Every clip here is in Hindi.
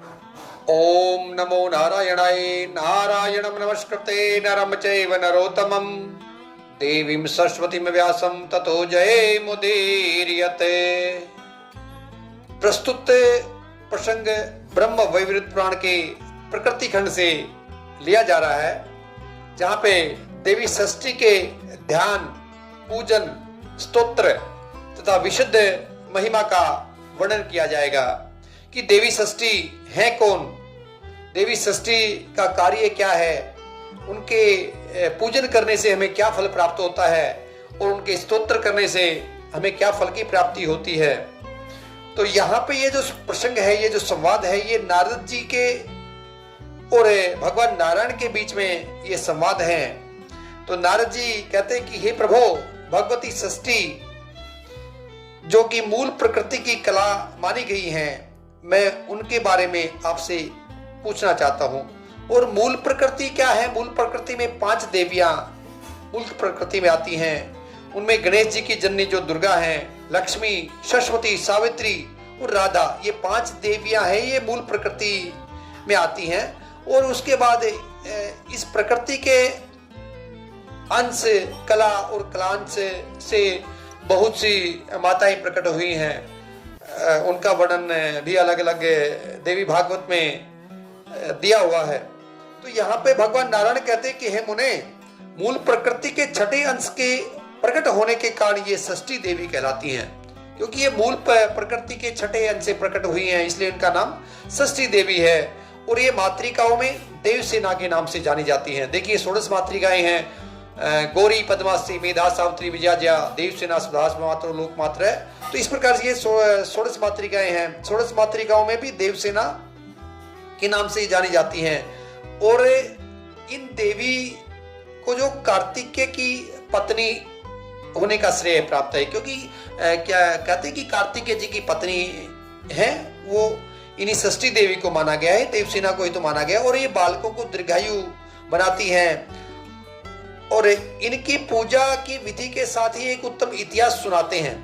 ओम नमो नारायणाय। नारायणं नमस्कृते नरं चैव नरोत्तमं देवीं सरस्वतीं व्यासं ततो जयमुदीरयते। प्रस्तुत प्रसंग ब्रह्म वैवृत पुराण के प्रकृति खंड से लिया जा रहा है, जहाँ पे देवी षष्ठी के ध्यान, पूजन, स्तोत्र तथा विशुद्ध महिमा का वर्णन किया जाएगा कि देवी षष्ठी है कौन, देवी षष्ठी का कार्य क्या है, उनके पूजन करने से हमें क्या फल प्राप्त होता है और उनके स्तोत्र करने से हमें क्या फल की प्राप्ति होती है। तो यहाँ पे ये जो प्रसंग है, ये जो संवाद है, ये नारद जी के और भगवान नारायण के बीच में ये संवाद है। तो नारद जी कहते हैं कि हे प्रभु, भगवती षष्ठी जो कि मूल प्रकृति की कला मानी गई है, मैं उनके बारे में आपसे पूछना चाहता हूं। और मूल प्रकृति क्या है? मूल प्रकृति में 5 देवियां मूल प्रकृति में आती हैं। उनमें गणेश जी की जननी जो दुर्गा हैं, लक्ष्मी, सरस्वती, सावित्री और राधा, ये 5 देवियां हैं, ये मूल प्रकृति में आती हैं। और उसके बाद इस प्रकृति के अंश, कला और कलांश से बहुत सी माताएं प्रकट हुई हैं। उनका वर्णन भी अलग अलग देवी भागवत में दिया हुआ है। तो यहाँ पे भगवान नारायण कहते हैं कि हे मुने, मूल प्रकृति के छठे अंश के प्रकट होने के कारण ये षष्ठी देवी कहलाती हैं, क्योंकि ये मूल प्रकृति के छठे अंश से प्रकट हुई हैं, इसलिए इनका नाम षष्ठी देवी है। और ये मातृकाओं में देवसेना के नाम से जानी जाती हैं। देखिए 16 मातृकाएं हैं, गौरी, पद्मावती, मेधा, सावित्री, विजया, देवसेना, सुधास मात्र, लोक मात्र है। तो इस प्रकार से ये 16 मातृकाएं हैं। 16 मातृकाओं में भी देवसेना के नाम से जानी जाती हैं। और इन देवी को जो कार्तिकेय की पत्नी होने का श्रेय प्राप्त है, क्योंकि क्या कहते हैं कि कार्तिकेय जी की पत्नी है, वो इन्हीं षष्ठी देवी को माना गया है, देवसेना को ही तो माना गया। और ये बालकों को दीर्घायु बनाती हैं। और इनकी पूजा की विधि के साथ ही एक उत्तम इतिहास सुनाते हैं।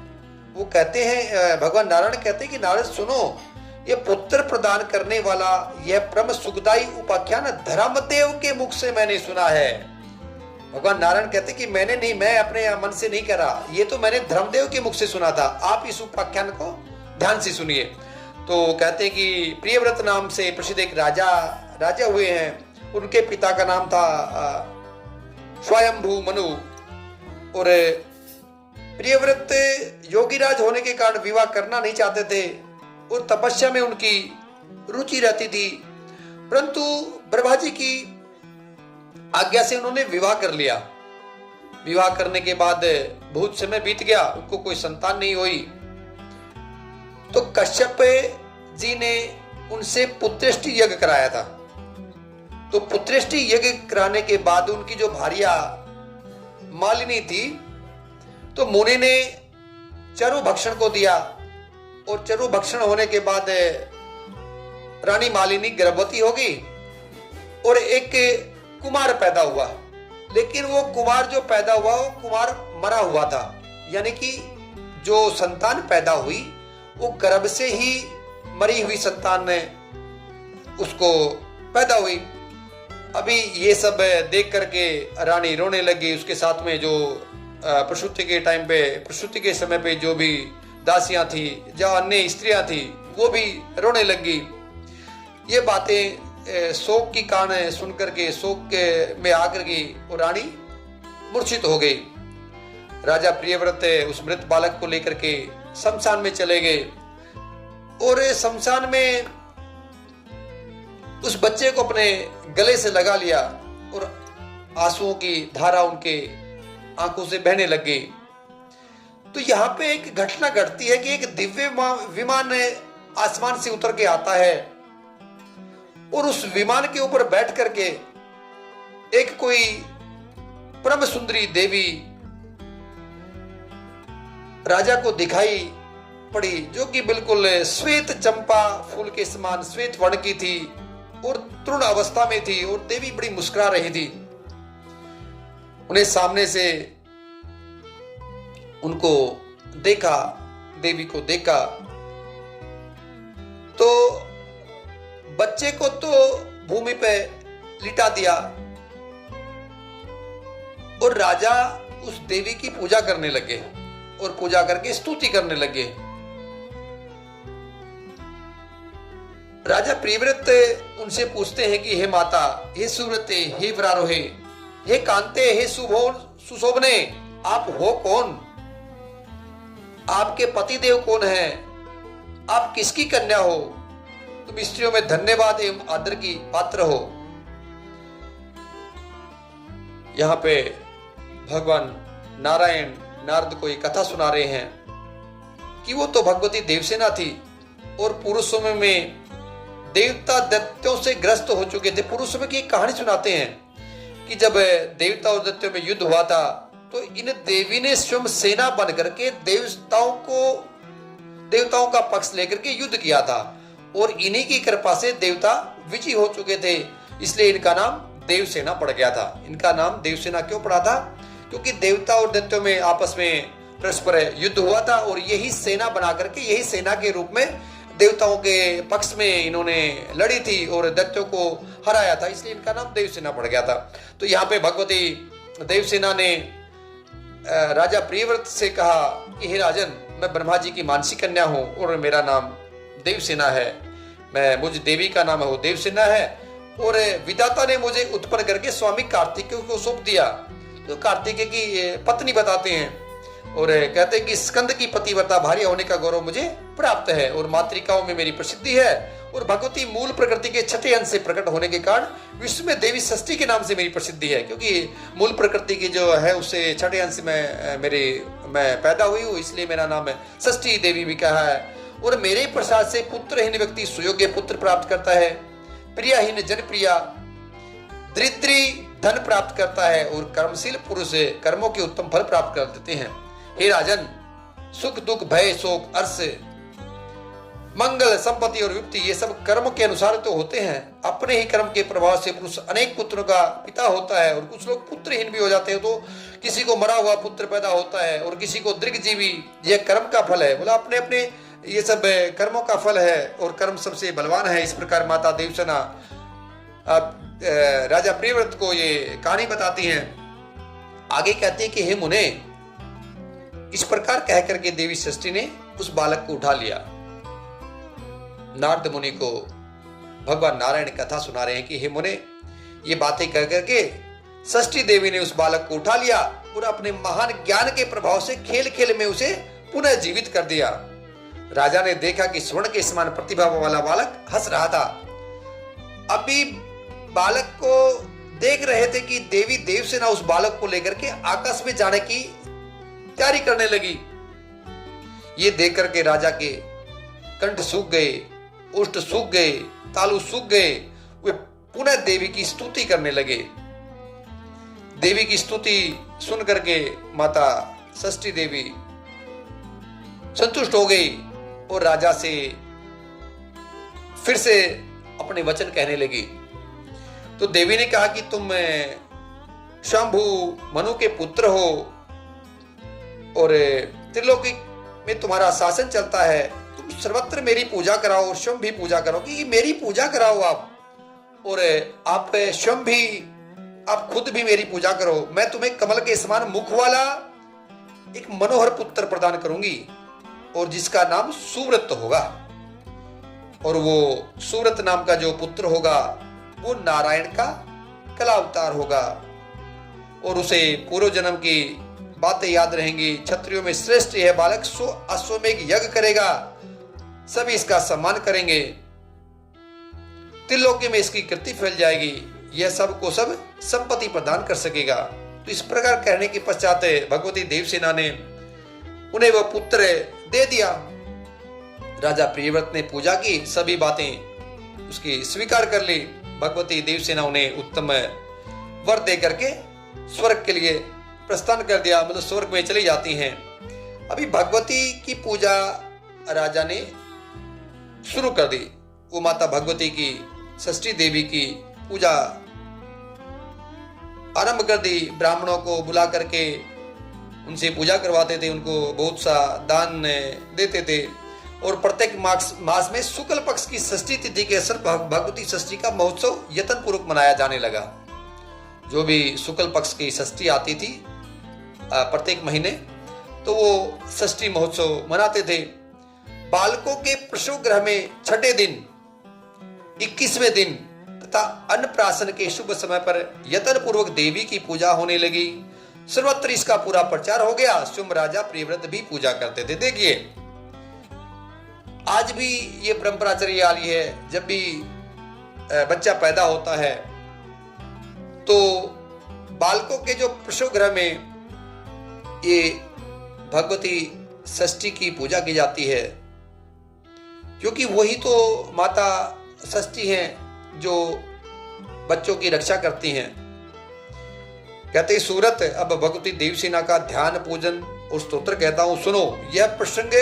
वो कहते हैं, भगवान नारायण कहते हैं कि नारद सुनो, ये पुत्र प्रदान करने वाला यह परम सुखदायी उपाख्यान धर्मदेव के मुख से मैंने सुना है। भगवान नारायण कहते कि मैंने नहीं, मैं अपने मन से नहीं करा, ये तो मैंने धर्मदेव के मुख से सुना था। आप इस उपाख्यान को ध्यान से सुनिए। तो कहते हैं कि प्रियव्रत नाम से प्रसिद्ध एक राजा हुए हैं। उनके पिता का नाम था स्वयंभू मनु। और प्रियव्रत योगीराज होने के कारण विवाह करना नहीं चाहते थे और तपस्या में उनकी रुचि रहती थी, परंतु ब्रह्मा जी की आज्ञा से उन्होंने विवाह कर लिया। विवाह करने के बाद बहुत समय बीत गया, उनको कोई संतान नहीं हुई। तो कश्यप जी ने उनसे पुत्रेष्टि यज्ञ कराया था। तो पुत्रेष्टि यज्ञ कराने के बाद उनकी जो भार्या मालिनी थी, तो मुनि ने चरु भक्षण को दिया। और चरु भक्षण होने के बाद रानी मालिनी गर्भवती हो गई और एक कुमार पैदा हुआ। लेकिन वो कुमार जो पैदा हुआ, वो कुमार मरा हुआ था, यानी कि जो संतान पैदा हुई वो गर्भ से ही मरी हुई संतान ने उसको पैदा हुई। अभी ये सब देख करके रानी रोने लगी। उसके साथ में जो प्रसूति के टाइम पे, प्रसूति के समय पे जो भी दासियां थी, जो अन्य स्त्रियां थी, वो भी रोने लगी। ये बातें शोक की कारण सुन करके शोक में आकर के वो रानी मूर्छित हो गई। राजा प्रियव्रत उस मृत बालक को लेकर के शमशान में चले गए और शमशान में उस बच्चे को अपने गले से लगा लिया और आंसुओं की धारा उनके आंखों से बहने लग गई। तो यहाँ पे एक घटना घटती है कि एक दिव्य विमान आसमान से उतर के आता है और उस विमान के ऊपर बैठ करके एक कोई परम सुंदरी देवी राजा को दिखाई पड़ी, जो कि बिल्कुल श्वेत चंपा फूल के समान श्वेत वर्ण की थी और तरुण अवस्था में थी। और देवी बड़ी मुस्कुरा रही थी। उन्हें सामने से उनको देखा, देवी को देखा तो बच्चे को तो भूमि पे लिटा दिया और राजा उस देवी की पूजा करने लगे और पूजा करके स्तुति करने लगे। राजा प्रियव्रत उनसे पूछते हैं कि हे माता, हे सुव्रते, हे वरारोहे, हे कांते, हे सुशोभने, आप हो कौन? आपके पति देव कौन है? आप किसकी कन्या हो? तुम स्त्रियों में धन्यवाद एवं आदर की पात्र हो। यहां पे भगवान नारायण नारद को एक कथा सुना रहे हैं कि वो तो भगवती देवसेना थी और पुरुषों में देवता दैत्यों से ग्रस्त हो चुके थे। पुरुषों में की एक कहानी सुनाते हैं कि जब देवता और दैत्यों में युद्ध हुआ था तो इन देवी ने स्वयं सेना बन करके देवताओं का पक्ष लेकर के युद्ध किया था और इन्हीं की कृपा से देवता विजयी हो चुके थे, इसलिए इनका नाम देवसेना पड़ गया था। इनका नाम देवसेना क्यों पड़ा था? क्योंकि देवता और दैत्यों में आपस में परस्पर युद्ध हुआ था और यही सेना बना करके, यही सेना के रूप में देवताओं के पक्ष में इन्होंने लड़ी थी और दैत्यों को हराया था, इसलिए इनका नाम देवसेना पड़ गया था। तो यहाँ पे भगवती देवसेना ने राजा प्रियव्रत से कहा कि हे राजन, मैं ब्रह्मा जी की मानसी कन्या हूं और मेरा नाम देवसेना है। मुझ देवी का नाम है वो देवसेना है और विधाता ने मुझे उत्पन्न करके स्वामी कार्तिकेय को सौंप दिया। तो कार्तिकेय की पत्नी बताते हैं और कहते हैं कि स्कंद की पतिव्रता भार्या होने का गौरव मुझे प्राप्त है और मातृकाओं में मेरी प्रसिद्धि है और भगवती मूल प्रकृति के छठे अंश से प्रकट होने के कारण विश्व में देवी षष्ठी के नाम से मेरी प्रसिद्धि है, क्योंकि मूल प्रकृति की जो है उससे छठे अंश में मैं पैदा हुई हूँ, इसलिए मेरा नाम षष्ठी देवी भी कहा है। और मेरे प्रसाद से पुत्रहीन व्यक्ति सुयोग्य पुत्र प्राप्त करता है, प्रियाहीन जनप्रिया दरिद्री धन प्राप्त करता है और कर्मशील पुरुष कर्मों के उत्तम फल प्राप्त कर देते हैं। हे राजन, सुख दुख भय शोक अर्श मंगल संपत्ति और विपत्ति ये सब कर्म के अनुसार तो होते हैं। अपने ही कर्म के प्रभाव से पुरुष अनेक पुत्रों का पिता होता है और कुछ लोग पुत्रहीन भी हो जाते हैं, तो किसी को मरा हुआ पुत्र पैदा होता है और किसी को दीर्घजीवी। यह कर्म का फल है, बोला अपने अपने ये सब कर्मों का फल है और कर्म सबसे बलवान है। इस प्रकार माता देवसेना राजा प्रियव्रत को ये कहानी बताती हैं। आगे कहती है कि हे मुने, इस प्रकार कह करके देवी षष्ठी ने उस बालक को उठा लिया। नारद मुनि को भगवान नारायण कथा सुना रहे हैं कि हे मुने, ये बातें कह करके षष्ठी देवी ने उस बालक को उठा लिया और अपने महान ज्ञान के प्रभाव से खेल खेल में उसे पुनः जीवित कर दिया। राजा ने देखा कि स्वर्ण के समान प्रतिभा वाला बालक हंस रहा था। अभी बालक को देख रहे थे कि देवी देवसेना उस बालक को लेकर के आकाश में जाने की तैयारी करने लगी। ये देख करके राजा के कंठ सूख गए, उष्ट सूख गए, तालु सूख गए। वे पुनः देवी की स्तुति करने लगे। देवी की स्तुति सुन करके माता षष्ठी देवी संतुष्ट हो गई और राजा से फिर से अपने वचन कहने लगी। तो देवी ने कहा कि तुम शंभु मनु के पुत्र हो और त्रिलोकी में तुम्हारा शासन चलता है, तुम सर्वत्र मेरी पूजा कराओ और स्वयं भी पूजा करो, कि मेरी पूजा कराओ आप, और आप स्वयं भी, आप खुद भी मेरी पूजा करो। मैं तुम्हें कमल के समान मुख वाला एक मनोहर पुत्र प्रदान करूंगी और जिसका नाम सुव्रत होगा, और वो सुव्रत नाम का जो पुत्र होगा वो नारायण का कला अवतार होगा और उसे पूर्व जन्म की बातें याद रहेंगी। क्षत्रियों में श्रेष्ठ यह बालक अश्वमेघ यज्ञ करेगा, सभी इसका सम्मान करेंगे, त्रिलोकी में इसकी कीर्ति फैल जाएगी, यह सब को सब संपत्ति प्रदान कर सकेगा। तो इस प्रकार कहने के पश्चात भगवती देवसेना ने उन्हें वह पुत्र दे दिया। राजा प्रियव्रत ने पूजा की, सभी बातें उसकी स्वीकार कर ली। भगवती देवसेना उन्हें उत्तम वर दे करके स्वर्ग के लिए प्रस्थान कर दिया, मतलब स्वर्ग में चली जाती हैं। अभी भगवती की पूजा राजा ने शुरू कर दी। वो माता भगवती की, षष्ठी देवी की पूजा आरंभ कर दी। ब्राह्मणों को बुला करके उनसे पूजा करवाते थे, उनको बहुत सा दान देते थे और प्रत्येक मास में शुक्ल पक्ष की षष्ठी तिथि के अवसर भगवती षष्ठी का महोत्सव यत्न पूर्वक मनाया जाने लगा। जो भी शुक्ल पक्ष की षष्ठी आती थी प्रत्येक महीने, तो वो षष्ठी महोत्सव मनाते थे। बालकों के प्रसव गृह में छठे दिन, 21वें दिन तथा अन्नप्राशन के शुभ समय पर यत्न पूर्वक देवी की पूजा होने लगी। सर्वत्र इसका पूरा प्रचार हो गया। स्वयं राजा प्रियव्रत भी पूजा करते थे। देखिए, आज भी ये परंपरा चली आ रही है। जब भी बच्चा पैदा होता है तो बालकों के जो प्रसव गृह में ये भगवती षष्ठी की पूजा की जाती है, क्योंकि वही तो माता षष्ठी हैं जो बच्चों की रक्षा करती हैं। कहते सूरत अब भगवती देवसेना का ध्यान पूजन और स्तोत्र कहता हूं, सुनो। यह प्रसंग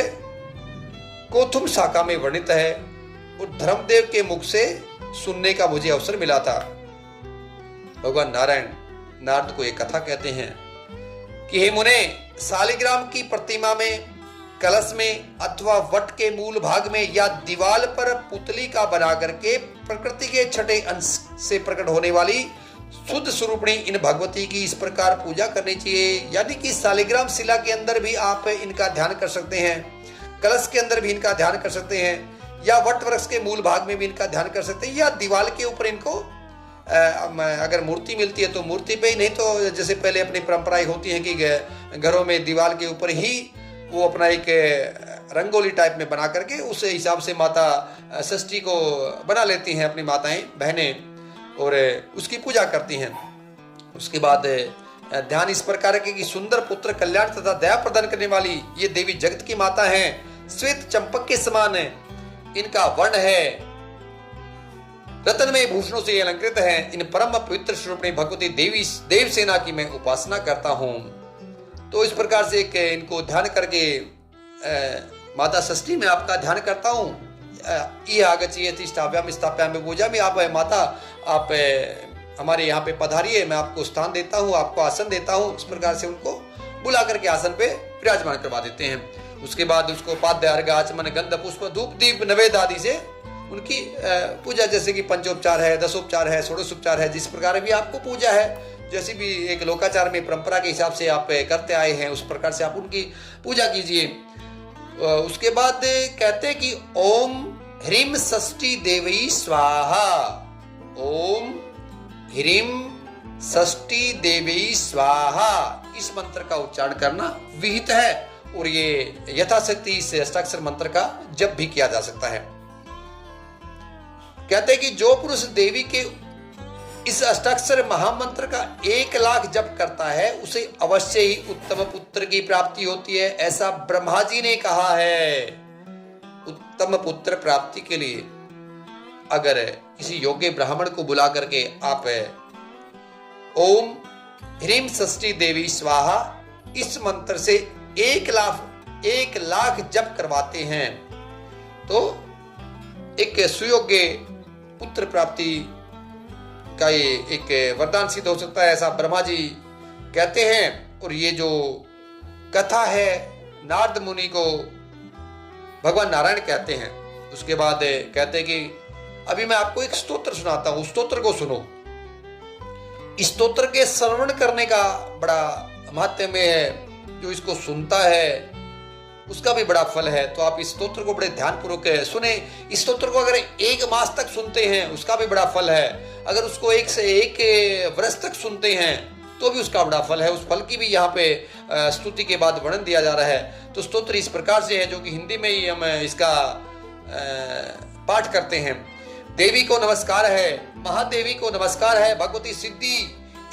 कोथुम शाखा में वर्णित है और धर्मदेव के मुख से सुनने का मुझे अवसर मिला था। भगवान नारायण नारद को एक कथा कहते हैं कि हे मुने, शालिग्राम की प्रतिमा में, कलश में अथवा वट के मूल भाग में या दीवाल पर पुतली का बना करके प्रकृति के छठे अंश से प्रकट होने वाली शुद्ध स्वरूपिणी इन भगवती की इस प्रकार पूजा करनी चाहिए। यानी कि शालिग्राम शिला के अंदर भी आप इनका ध्यान कर सकते हैं, कलश के अंदर भी इनका ध्यान कर सकते हैं, या वट वृक्ष के मूल भाग में भी इनका ध्यान कर सकते हैं, या दीवाल के ऊपर इनको अगर मूर्ति मिलती है तो मूर्ति पे ही, नहीं तो जैसे पहले अपनी परंपराएं होती हैं कि घरों में दीवार के ऊपर ही वो अपना एक रंगोली टाइप में बना करके उस हिसाब से माता षष्ठी को बना लेती हैं अपनी माताएं बहनें और उसकी पूजा करती हैं। उसके बाद ध्यान इस प्रकार के कि सुंदर पुत्र कल्याण तथा दया प्रदान करने वाली ये देवी जगत की माता हैं। श्वेत चंपक के समान इनका वर्ण है, रत्नमय भूषणों से अलंकृत है। इन परम पवित्र स्वरूपिणी भगवती देवी देवसेना की मैं उपासना करता हूं। तो इस प्रकार से एक इनको ध्यान करके माता षष्ठी में आपका ध्यान करता हूं। ये आगच्छि स्थाप्यामि स्थाप्यामि पूजा में आप माता आप हमारे यहाँ पे पधारिए, मैं आपको स्थान देता हूँ, आपको आसन देता हूँ। इस प्रकार से उनको बुला करके आसन पे विराजमान करवा देते हैं। उसके बाद उसको पाद्य अर्घ आचमन गंध पुष्प धूप दीप नवेद आदि से उनकी पूजा, जैसे कि पंचोपचार है, दसोपचार है, षोडशोपचार है, जिस प्रकार भी आपको पूजा है, जैसी भी एक लोकाचार में परंपरा के हिसाब से आप करते आए हैं, उस प्रकार से आप उनकी पूजा कीजिए। उसके बाद कहते कि ओम ह्रीम षष्ठी देवी स्वाहा, ओम ह्रीम षष्ठी देवी स्वाहा, इस मंत्र का उच्चारण करना विहित है और ये यथाशक्ति इस अष्टाक्षर मंत्र का जप भी किया जा सकता है। कहते हैं कि जो पुरुष देवी के इस अष्टाक्षर महामंत्र का 1 लाख जप करता है उसे अवश्य ही उत्तम पुत्र की प्राप्ति होती है, ऐसा ब्रह्मा जी ने कहा है। उत्तम पुत्र प्राप्ति के लिए अगर किसी योग्य ब्राह्मण को बुला करके आप ओम ह्रीम षष्ठी देवी स्वाहा इस मंत्र से 1 लाख जप करवाते हैं तो एक सुयोग्य पुत्र प्राप्ति का ये एक वरदान सिद्ध हो सकता है, ऐसा ब्रह्मा जी कहते हैं। और ये जो कथा है नारद मुनि को भगवान नारायण कहते हैं। उसके बाद कहते हैं कि अभी मैं आपको एक स्तोत्र सुनाता हूं, स्तोत्र को सुनो। इस स्तोत्र के श्रवण करने का बड़ा महत्व है, जो इसको सुनता है उसका भी बड़ा फल है। तो आप इस स्तोत्र को बड़े ध्यानपूर्वक सुने। इस स्तोत्र को अगर 1 मास तक सुनते हैं उसका भी बड़ा फल है, अगर उसको 1 से 1 वर्ष तक सुनते हैं तो भी उसका बड़ा फल है। उस फल की भी यहाँ पे स्तुति के बाद वर्णन दिया जा रहा है। तो स्तोत्र इस प्रकार से है, जो कि हिंदी में ही हम इसका पाठ करते हैं। देवी को नमस्कार है, महादेवी को नमस्कार है, भगवती सिद्धि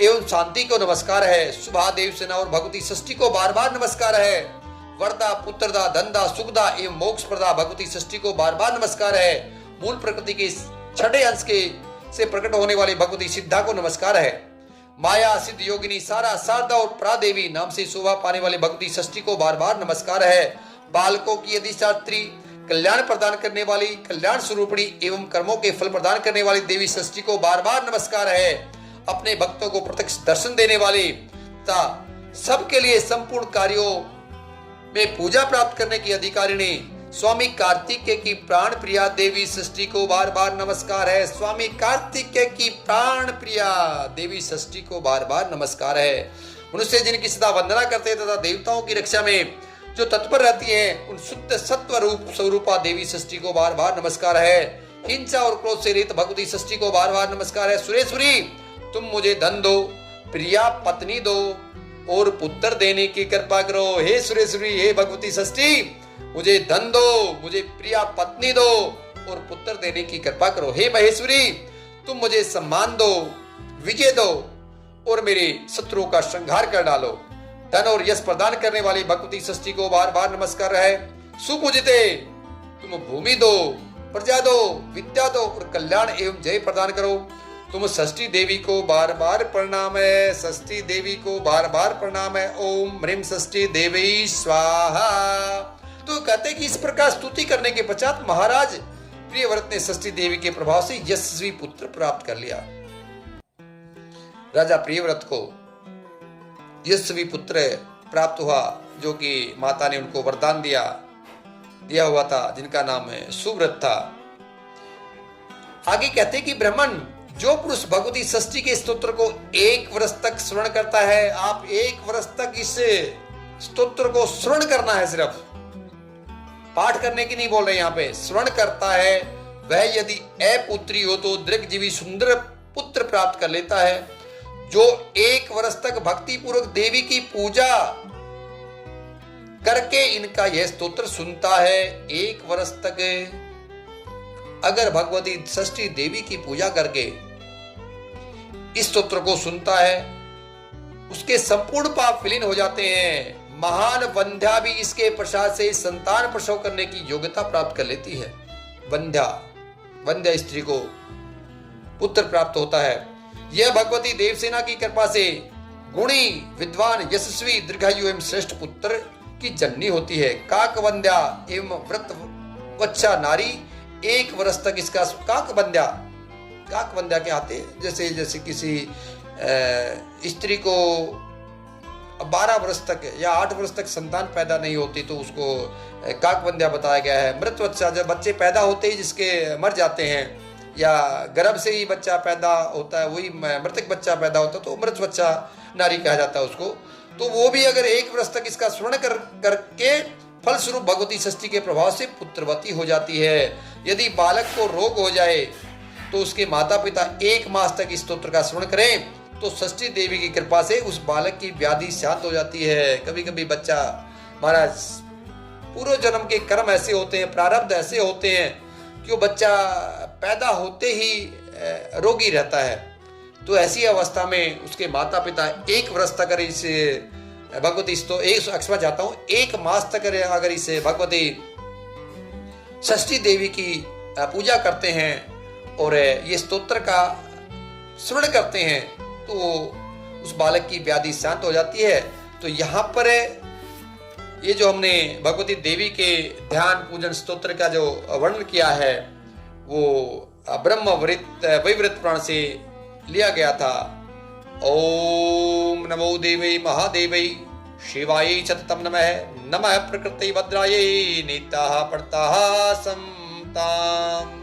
एवं शांति को नमस्कार है, शुभा देवसेना और भगवती षष्ठी को बार बार नमस्कार है, वरदा पुत्रदा धनदा सुखदा एवं मोक्ष प्रदा भगवती षष्ठी को बार बार नमस्कार है, मूल प्रकृति के छठे अंश के से प्रकट होने वाली भगवती सिद्धा को नमस्कार है, माया सिद्ध योगिनी सारा शारदा और प्रादेवी नाम से शोभा पाने वाली भगवती षष्ठी को बार बार नमस्कार है, बालकों की अधिष्ठात्री कल्याण प्रदान करने वाली कल्याण स्वरूपिणी एवं कर्मों के फल प्रदान करने वाली देवी षष्ठी को बार बार नमस्कार है, अपने भक्तों को प्रत्यक्ष दर्शन देने वाली तथा सबके लिए संपूर्ण कार्यों में पूजा प्राप्त करने की अधिकारिणी स्वामी कार्तिकेय की प्राण प्रिया देवी षष्ठी को बार बार नमस्कार है। स्वामी कार्तिकेय की प्राण प्रिया देवी षष्ठी को बार बार नमस्कार है। मनुष्य जिनकी सदा वंदना करते हैं तथा देवताओं की रक्षा में जो तत्पर रहती हैं, उन शुद्ध सत्व रूप स्वरूपा देवी षष्ठी को बार बार नमस्कार है। हिंसा और क्रोध से रहित भगवती षष्ठी को बार बार नमस्कार है। सुरेश्वरी, तुम मुझे धन दो, प्रिया पत्नी दो और पुत्र देने की कृपा करो। हे सुरेश्वरी, हे भगवती षष्ठी, मुझे धन दो, मुझे प्रिया पत्नी दो और पुत्र देने की कृपा करो। हे महेश्वरी, तुम मुझे सम्मान दो, विजय दो और मेरे शत्रुओं का संहार कर डालो। धन और यश प्रदान करने वाली भगवती षष्ठी को बार बार नमस्कार है। सुपूजिते, तुम भूमि दो, प्रजा दो, विद्या दो और कल्याण एवं जय प्रदान करो। तुम षष्ठी देवी को बार बार प्रणाम है। षष्ठी देवी को बार बार प्रणाम है। ओम ह्रीं षष्ठी देवी स्वाहा। तो कहते हैं कि इस प्रकार स्तुति करने के पश्चात महाराज प्रियव्रत ने षष्ठी देवी के प्रभाव से यशस्वी पुत्र प्राप्त कर लिया। राजा प्रियव्रत को यशस्वी पुत्र प्राप्त हुआ, जो कि माता ने उनको वरदान दिया हुआ था, जिनका नाम है सुव्रत था। आगे कहते हैं कि ब्राह्मण, जो पुरुष भगवती षष्ठी के स्तोत्र को 1 वर्ष तक श्रवण करता है, आप 1 वर्ष तक इस स्तोत्र को श्रवण करना है, सिर्फ पाठ करने की नहीं बोल रहे, यहाँ पे श्रवण करता है, वह यदि अपुत्री हो तो दीर्घजीवी सुंदर पुत्र प्राप्त कर लेता है। जो 1 वर्ष तक भक्ति पूर्वक देवी की पूजा करके इनका यह स्तोत्र सुनता है, 1 वर्ष तक अगर भगवती षष्ठी देवी की पूजा करके इस स्तोत्र को सुनता है, उसके संपूर्ण पाप विलीन हो जाते हैं। महान वंध्या भी इसके प्रसाद से संतान प्रसव करने की योग्यता प्राप्त कर लेती है। वंध्या स्त्री को पुत्र प्राप्त होता है। यह भगवती देवसेना की कृपा से गुणी, विद्वान, यशस्वी, दीर्घायु एवं श्रेष्ठ पुत्र की जननी होती है। काकवंध्या एवं व्रतवच्छा नारी 1 वर्ष तक इसका काकवंध्या के आते, जैसे किसी स्त्री को 12 वर्ष तक या 8 वर्ष तक संतान पैदा नहीं होती तो उसको काकवंध्या बताया गया है। मृतवच्छा, जब बच्चे पैदा होते ही जिसके मर जाते हैं या गर्भ से ही बच्चा पैदा होता है, वही मृतक बच्चा पैदा होता है, तो मृतवच्छा नारी कहा जाता है उसको। तो वो भी अगर 1 वर्ष तक इसका श्रवण करके फलस्वरूप भगवती षष्ठी के प्रभाव से पुत्रवती हो जाती है। यदि बालक को रोग हो जाए तो उसके माता पिता 1 मास तक इस स्तोत्र का श्रवण करें तो षष्ठी देवी की कृपा से उस बालक की व्याधि शांत हो जाती है। कभी कभी बच्चा, महाराज पूर्व जन्म के कर्म ऐसे होते हैं, प्रारब्ध ऐसे होते हैं कि वो बच्चा पैदा होते ही रोगी रहता है। तो ऐसी अवस्था में उसके माता पिता 1 वर्ष तक इस भगवती जाता हूँ 1 मास तक अगर इसे भगवती षष्ठी देवी की पूजा करते हैं और ये स्तोत्र का श्रवण करते हैं तो उस बालक की व्याधि शांत हो जाती है। तो यहाँ पर ये जो हमने भगवती देवी के ध्यान पूजन स्तोत्र का जो वर्णन किया है वो ब्रह्म वैवृत पुराण से लिया गया था। ओम नमो देवी महादेवी शिवाय सततम नमः। नमः प्रकृति भद्रायै नीता पड़ता समताम।